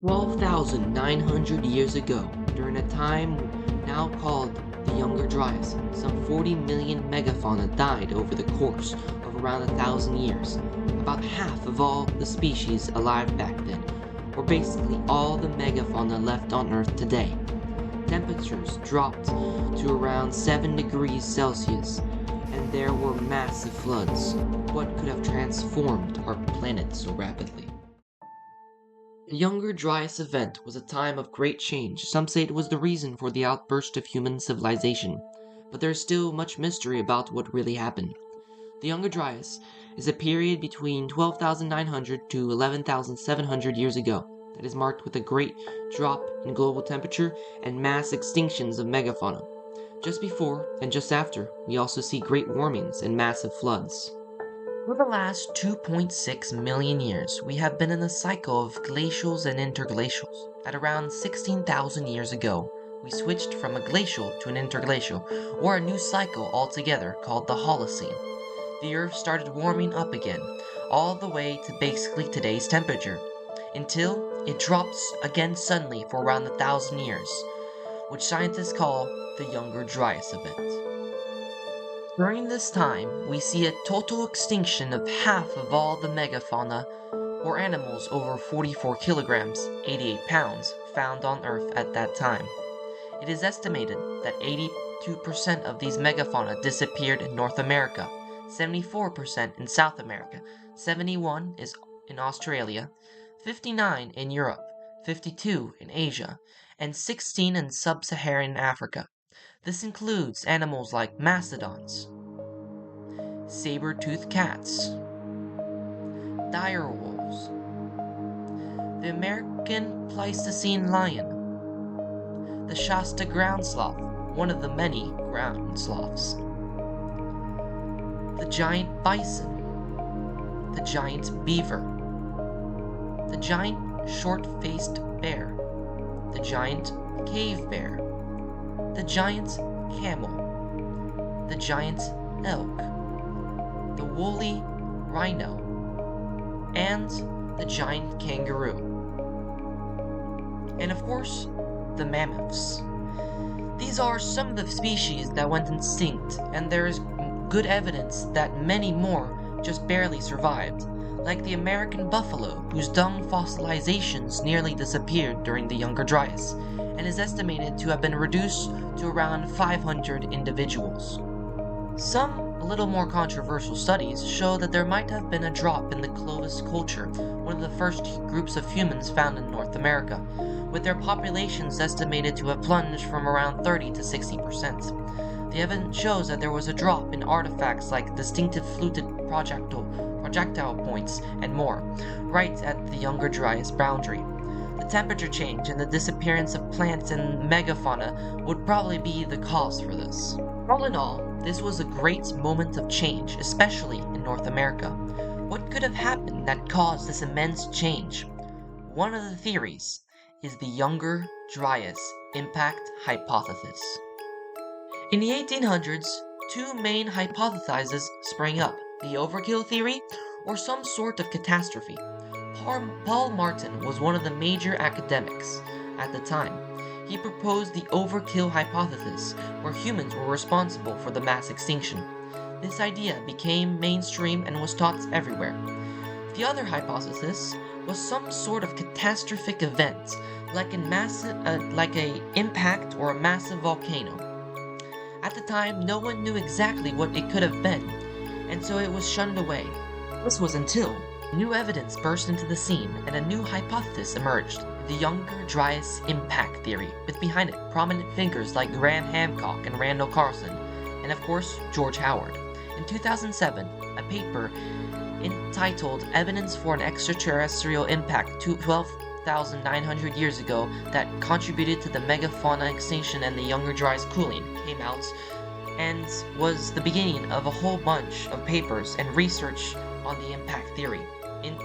12,900 years ago, during a time now called the Younger Dryas, some 40 million megafauna died over the course of around 1,000 years. About half of all the species alive back then, or basically all the megafauna left on Earth today. Temperatures dropped to around 7 degrees Celsius, and there were massive floods. What could have transformed our planet so rapidly? The Younger Dryas event was a time of great change. Some say it was the reason for the outburst of human civilization, but there is still much mystery about what really happened. The Younger Dryas is a period between 12,900 to 11,700 years ago that is marked with a great drop in global temperature and mass extinctions of megafauna. Just before and just after, we also see great warmings and massive floods. For the last 2.6 million years, we have been in a cycle of glacials and interglacials. At around 16,000 years ago, we switched from a glacial to an interglacial, or a new cycle altogether called the Holocene. The Earth started warming up again, all the way to basically today's temperature, until it drops again suddenly for around 1,000 years, which scientists call the Younger Dryas event. During this time, we see a total extinction of half of all the megafauna, or animals over 44 kilograms, 88 pounds, found on Earth at that time. It is estimated that 82% of these megafauna disappeared in North America, 74% in South America, 71% is in Australia, 59% in Europe, 52% in Asia, and 16% in sub-Saharan Africa. This includes animals like mastodons, saber-toothed cats, dire wolves, the American Pleistocene lion, the Shasta ground sloth, one of the many ground sloths, the giant bison, the giant beaver, the giant short-faced bear, the giant cave bear, the giant camel, the giant elk, the woolly rhino, and the giant kangaroo. And of course, the mammoths. These are some of the species that went extinct, and there is good evidence that many more just barely survived, like the American buffalo, whose dung fossilizations nearly disappeared during the Younger Dryas, and is estimated to have been reduced to around 500 individuals. Some a little more controversial studies show that there might have been a drop in the Clovis culture, one of the first groups of humans found in North America, with their populations estimated to have plunged from around 30 to 60%. The evidence shows that there was a drop in artifacts like distinctive fluted projectile points and more, right at the Younger Dryas boundary. The temperature change and the disappearance of plants and megafauna would probably be the cause for this. All in all, this was a great moment of change, especially in North America. What could have happened that caused this immense change? One of the theories is the Younger Dryas impact hypothesis. In the 1800s, two main hypotheses sprang up: the overkill theory, or some sort of catastrophe. Paul Martin was one of the major academics at the time. He proposed the overkill hypothesis, where humans were responsible for the mass extinction. This idea became mainstream and was taught everywhere. The other hypothesis was some sort of catastrophic event, like a impact or a massive volcano. At the time, no one knew exactly what it could have been, and so it was shunned away. This was until new evidence burst into the scene and a new hypothesis emerged: the Younger Dryas impact theory, with behind it prominent figures like Graham Hancock and Randall Carlson, and of course George Howard. In 2007, a paper entitled Evidence for an Extraterrestrial Impact 12,900 years ago that contributed to the megafauna extinction and the Younger Dryas cooling came out, and was the beginning of a whole bunch of papers and research on the impact theory. In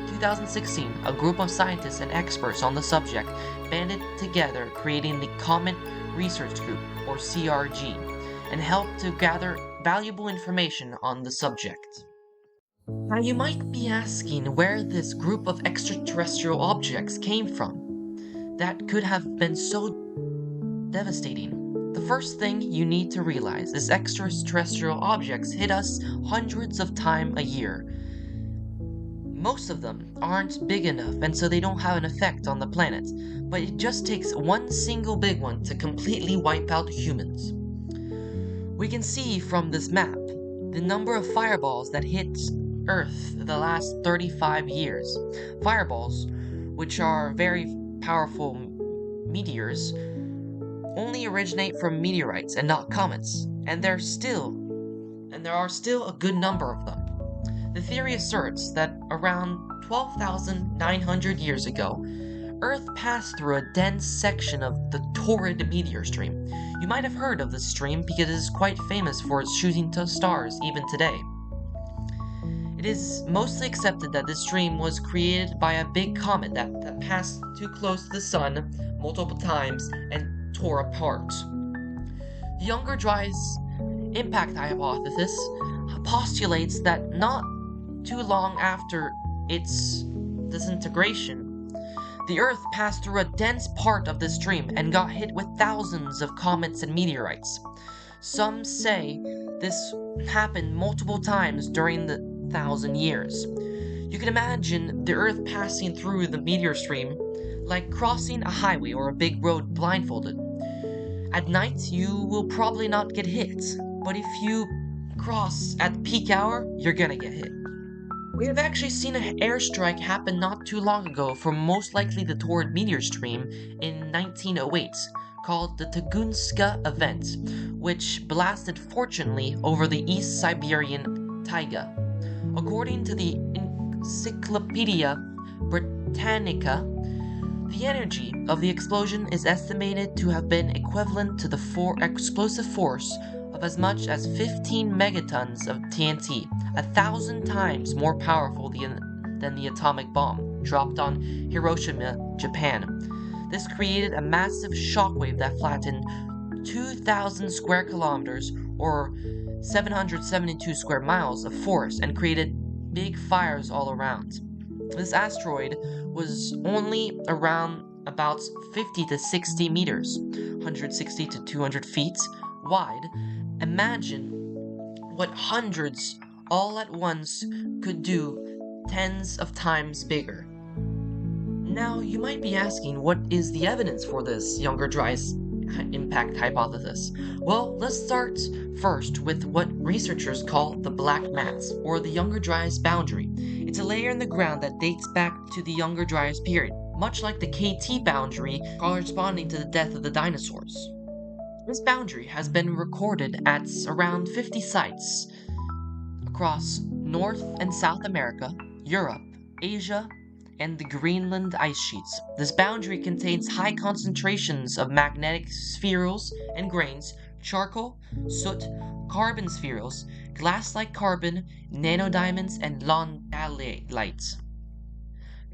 2016, a group of scientists and experts on the subject banded together, creating the Comet Research Group, or CRG, and helped to gather valuable information on the subject. Now you might be asking where this group of extraterrestrial objects came from that could have been so devastating. The first thing you need to realize is extraterrestrial objects hit us hundreds of times a year. Most of them aren't big enough and so they don't have an effect on the planet, but it just takes one single big one to completely wipe out humans. We can see from this map the number of fireballs that hit Earth the last 35 years. Fireballs, which are very powerful meteors, only originate from meteorites and not comets, and there are still a good number of them. The theory asserts that around 12,900 years ago, Earth passed through a dense section of the torrid meteor stream. You might have heard of this stream because it is quite famous for its shooting stars even today. It is mostly accepted that this stream was created by a big comet that passed too close to the sun multiple times and tore apart. The Younger Dryas impact hypothesis postulates that not too long after its disintegration, the Earth passed through a dense part of the stream and got hit with thousands of comets and meteorites. Some say this happened multiple times during the 1,000 years. You can imagine the Earth passing through the meteor stream like crossing a highway or a big road blindfolded. At night, you will probably not get hit, but if you cross at peak hour, you're gonna get hit. We have actually seen an airstrike happen not too long ago from most likely the torrid meteor stream in 1908, called the Tunguska event, which blasted fortunately over the East Siberian taiga. According to the Encyclopedia Britannica, the energy of the explosion is estimated to have been equivalent to the explosive force of as much as 15 megatons of TNT, 1,000 times more powerful than the atomic bomb dropped on Hiroshima, Japan. This created a massive shockwave that flattened 2,000 square kilometers or 772 square miles of forest and created big fires all around. This asteroid was only around about 50 to 60 meters, 160 to 200 feet wide. Imagine what hundreds all at once could do 10s of times bigger. Now, you might be asking, what is the evidence for this Younger Dryas impact hypothesis? Well, let's start first with what researchers call the black mass, or the Younger Dryas boundary. It's a layer in the ground that dates back to the Younger Dryas period, much like the KT boundary corresponding to the death of the dinosaurs. This boundary has been recorded at around 50 sites across North and South America, Europe, Asia, and the Greenland ice sheets. This boundary contains high concentrations of magnetic spherules and grains, charcoal, soot, carbon spherules, glass-like carbon, nanodiamonds, and londalite.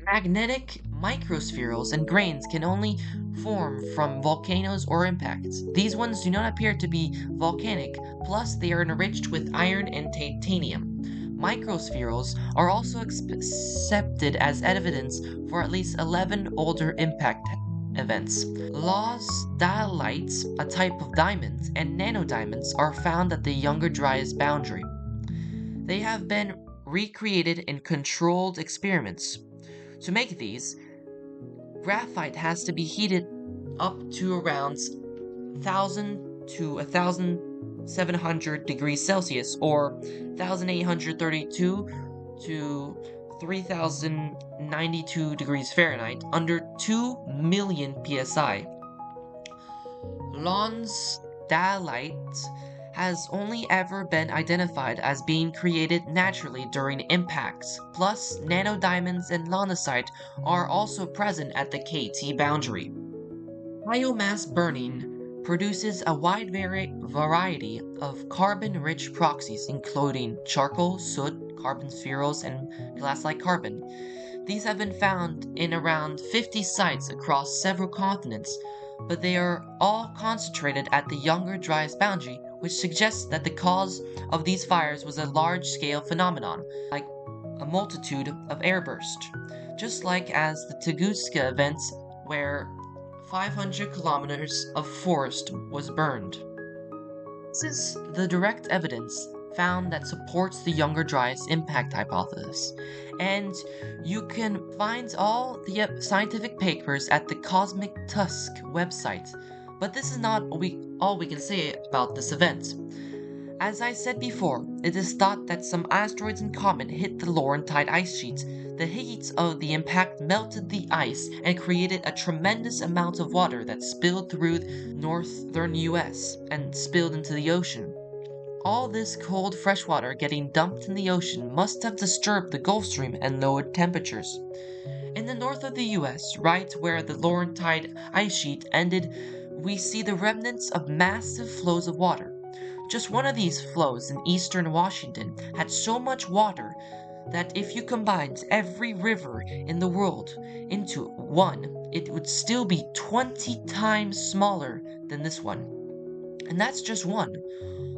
Magnetic microspherules and grains can only form from volcanoes or impacts. These ones do not appear to be volcanic, plus they are enriched with iron and titanium. Microspherules are also accepted as evidence for at least 11 older impact events. Losdalites, a type of diamond, and nanodiamonds are found at the Younger Dryas boundary. They have been recreated in controlled experiments. To make these, graphite has to be heated up to around 1,000 to 1,700 degrees Celsius, or 1,832 to 3,092 degrees Fahrenheit, under 2 million psi. Lonsdalite has only ever been identified as being created naturally during impacts, plus nanodiamonds and londesite are also present at the KT boundary. Biomass burning produces a wide variety of carbon-rich proxies, including charcoal, soot, carbon spherules, and glass-like carbon. These have been found in around 50 sites across several continents, but they are all concentrated at the Younger Dryas boundary, which suggests that the cause of these fires was a large-scale phenomenon, like a multitude of airbursts, just like as the Tunguska event where 500 kilometers of forest was burned. This is the direct evidence found that supports the Younger Dryas impact hypothesis, and you can find all the scientific papers at the Cosmic Tusk website. But this is not all we can say about this event. As I said before, it is thought that some asteroids and comets hit the Laurentide ice sheet. The heat of the impact melted the ice and created a tremendous amount of water that spilled through northern US and spilled into the ocean. All this cold fresh water getting dumped in the ocean must have disturbed the Gulf Stream and lowered temperatures. In the north of the US, right where the Laurentide ice sheet ended, we see the remnants of massive flows of water. Just one of these flows in eastern Washington had so much water that if you combined every river in the world into one, it would still be 20 times smaller than this one. And that's just one.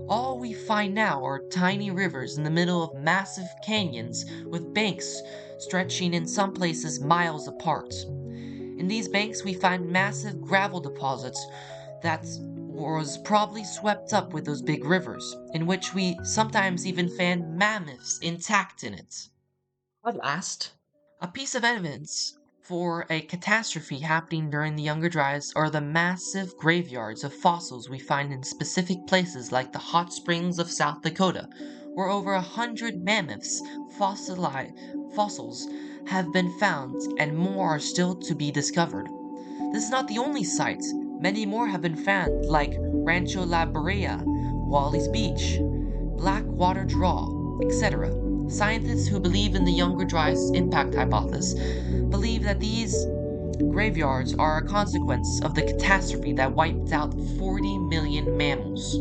All we find now are tiny rivers in the middle of massive canyons with banks stretching in some places miles apart. In these banks we find massive gravel deposits that was probably swept up with those big rivers, in which we sometimes even find mammoths intact in it. At last, a piece of evidence for a catastrophe happening during the Younger Dryas are the massive graveyards of fossils we find in specific places like the hot springs of South Dakota, where over 100 mammoths fossils have been found and more are still to be discovered. This is not the only site. Many more have been found, like Rancho La Brea, Wally's Beach, Blackwater Draw, etc. Scientists who believe in the Younger Dryas impact hypothesis believe that these graveyards are a consequence of the catastrophe that wiped out 40 million mammals.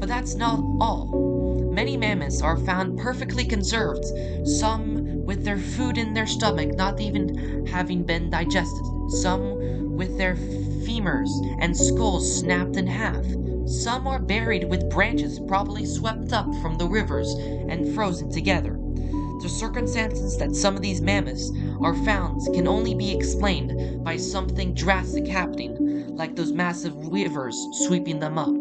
But that's not all. Many mammoths are found perfectly conserved, some with their food in their stomach not even having been digested, some with their femurs and skulls snapped in half. Some are buried with branches probably swept up from the rivers and frozen together. The circumstances that some of these mammoths are found can only be explained by something drastic happening, like those massive rivers sweeping them up.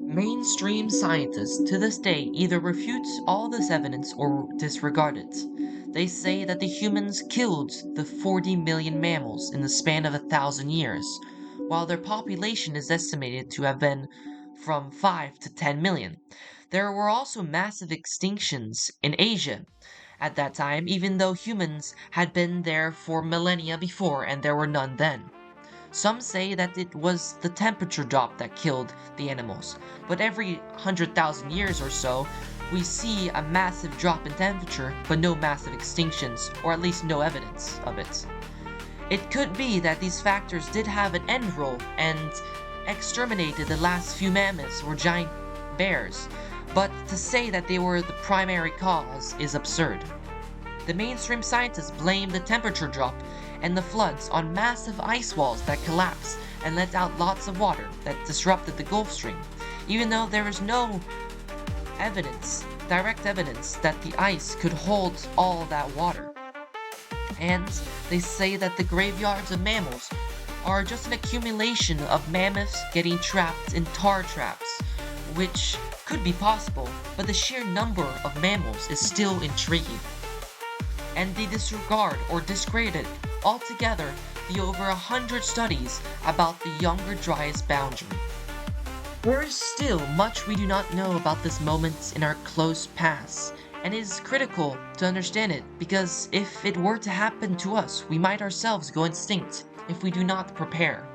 Mainstream scientists to this day either refute all this evidence or disregard it. They say that the humans killed the 40 million mammals in the span of 1,000 years, while their population is estimated to have been from 5 to 10 million. There were also massive extinctions in Asia at that time, even though humans had been there for millennia before and there were none then. Some say that it was the temperature drop that killed the animals, but every 100,000 years or so, we see a massive drop in temperature, but no massive extinctions, or at least no evidence of it. It could be that these factors did have an end role and exterminated the last few mammoths or giant bears, but to say that they were the primary cause is absurd. The mainstream scientists blame the temperature drop and the floods on massive ice walls that collapsed and let out lots of water that disrupted the Gulf Stream, even though there is no direct evidence that the ice could hold all that water. And they say that the graveyards of mammals are just an accumulation of mammoths getting trapped in tar traps, which could be possible, but the sheer number of mammals is still intriguing. And they disregard or discredit altogether the over 100 studies about the Younger Dryas boundary. There is still much we do not know about this moment in our close past, and it is critical to understand it because if it were to happen to us, we might ourselves go extinct if we do not prepare.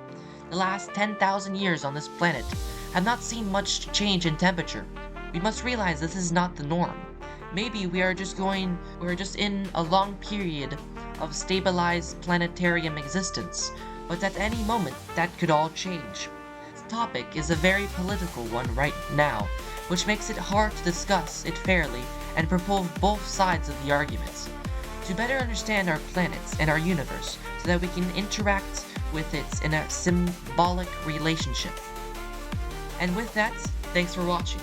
The last 10,000 years on this planet have not seen much change in temperature. We must realize this is not the norm. Maybe we are just in a long period of stabilized planetarium existence, but at any moment that could all change. This topic is a very political one right now, which makes it hard to discuss it fairly and propose both sides of the arguments. To better understand our planets and our universe so that we can interact with it in a symbolic relationship. And with that, thanks for watching.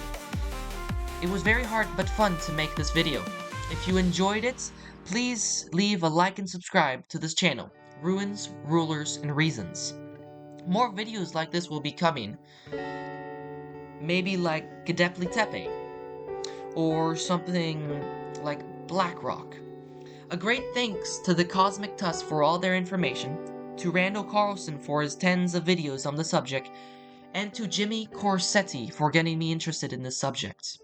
It was very hard but fun to make this video. If you enjoyed it, please leave a like and subscribe to this channel, Ruins, Rulers, and Reasons. More videos like this will be coming. Maybe like Gedepli Tepe, or something like Blackrock. A great thanks to the Cosmic Tusk for all their information, to Randall Carlson for his tens of videos on the subject, and to Jimmy Corsetti for getting me interested in this subject.